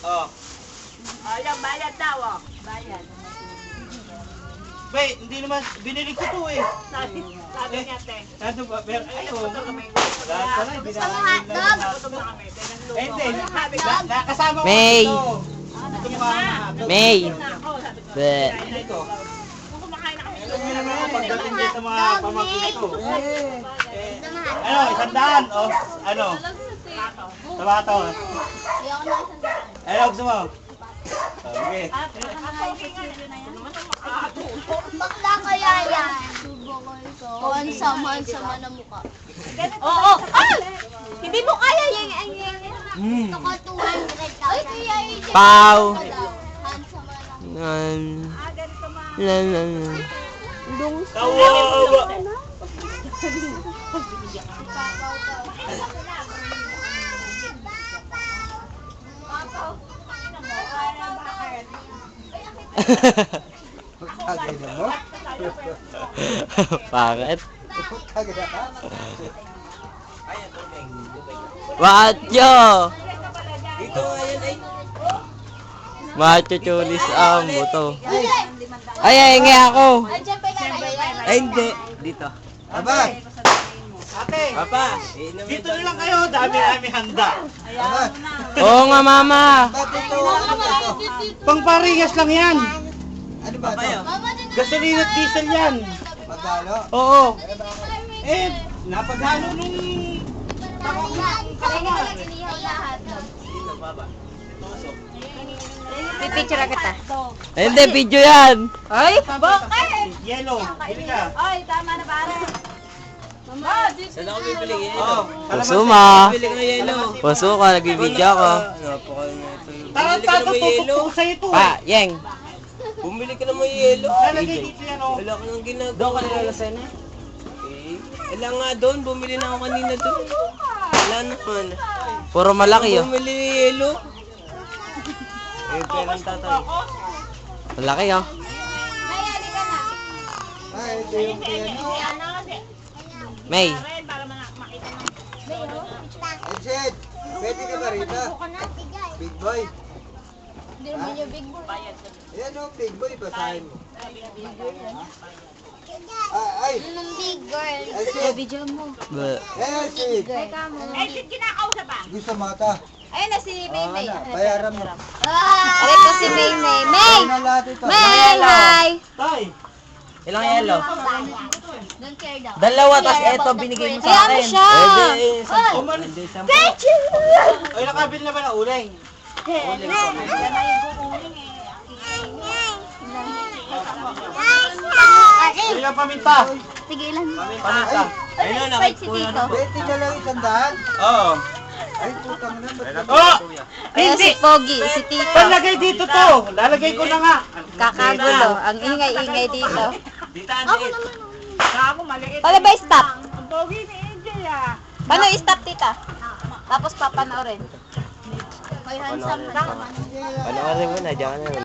Oh. Ayan, bayad daw, oh. Bayad. Bay, hindi naman, binili ko to eh. Sabi niya, te. Ano ba? Pero, ayaw. Gusto kami. Lahat pala, Gusto mo hotdog? Gusto mo kami. Tinanong Eh, hindi. Sabi ko, Nakasama ko May. ito. Ito mo ka May. ako, sabi ko. Be. Ito. Kung kumakain na kami. Alam niyo naman yan, pagdating dito sa mga pamangkin ko. Gusto mo hotdog? Ano, 100 o ano? Tomato. Ayoko na isang daan. Ano, gusto mo? Okay. Bakla kaya yan. Subo ko ito. Sama na mukha. Oo. Hindi mo kaya yung Ito ko 200,000. Ay, kaya yun. Pau. Handsome lang. Kawawa! Bakit? Macho! Macho chulis ang buto. Ay, nga ako. Andiyan pa yan. Ay, hindi. Dito. Aba! Ate! Papa! Dito na lang kayo, dami-dami handa. Oo nga, mama. Pangparingas lang yan. Ano ba ito? Mama, din na. Gasolina at diesel yan. Magkano? Oo. Eh, napaghalo nung... Kaya nga lang inihaw lahat. Pipicture kita. Ay, hindi, video yan. Ay, bakit? Yellow. Bili ka. Ay, tama na pare. Saan ako bibili Oo. Puso ma. Puso ka, nag-video ako. Tarantado, tutok ko sa'yo ito. Pa, Yeng. Bumili ka naman yelo. Lalagay dito yan, oh. Wala ka nang ginagawa. Doon ka nilalasay na? Eh, wala nga doon. Bumili na ako kanina doon. Wala naman. Puro malaki, oh. Bumili ng yelo. Eh, perang tatay. Malaki, oh. Kaya, di ka na. Ay, ito yung piano. May. Ed, pwede ka ba rito? Big boy. Hindi naman yung big boy. Ayan o, big boy. Basahin mo. Ay, Anong big girl? ay, Sid. Video mo. Ba. Eh, Sid. Teka mo. Eh, kinakausap pa. Gusto mo ito? Ayun na si Maymay. Bayaran mo. Aray ko si Maymay. May! Ano na lahat ito? May! Hi! Tay. Ilang yelo? Don't care daw. Dalawa, tas eto binigay mo sa Kaya mo akin. siya! Umalis. Thank you! Ay, nakabil na ba na uling? Ay, ang paminta. Tigilan mo. Paminta. Ayun na, Fight si Tito. Pwede ka lang 100? Oo. Ay, putang na. Ba't Oh! Kaya si Pogi, si Tito. Palagay dito to. Lalagay ko na nga. Kakagulo. Ang ingay-ingay dito. Dito, Ako naman. Ako maliit. Paano ba stop? Ang pogi ni Angel ah. Paano stop, tita? Tapos papanoorin. Hoy, handsome na. Panoorin mo na, diyan ka na.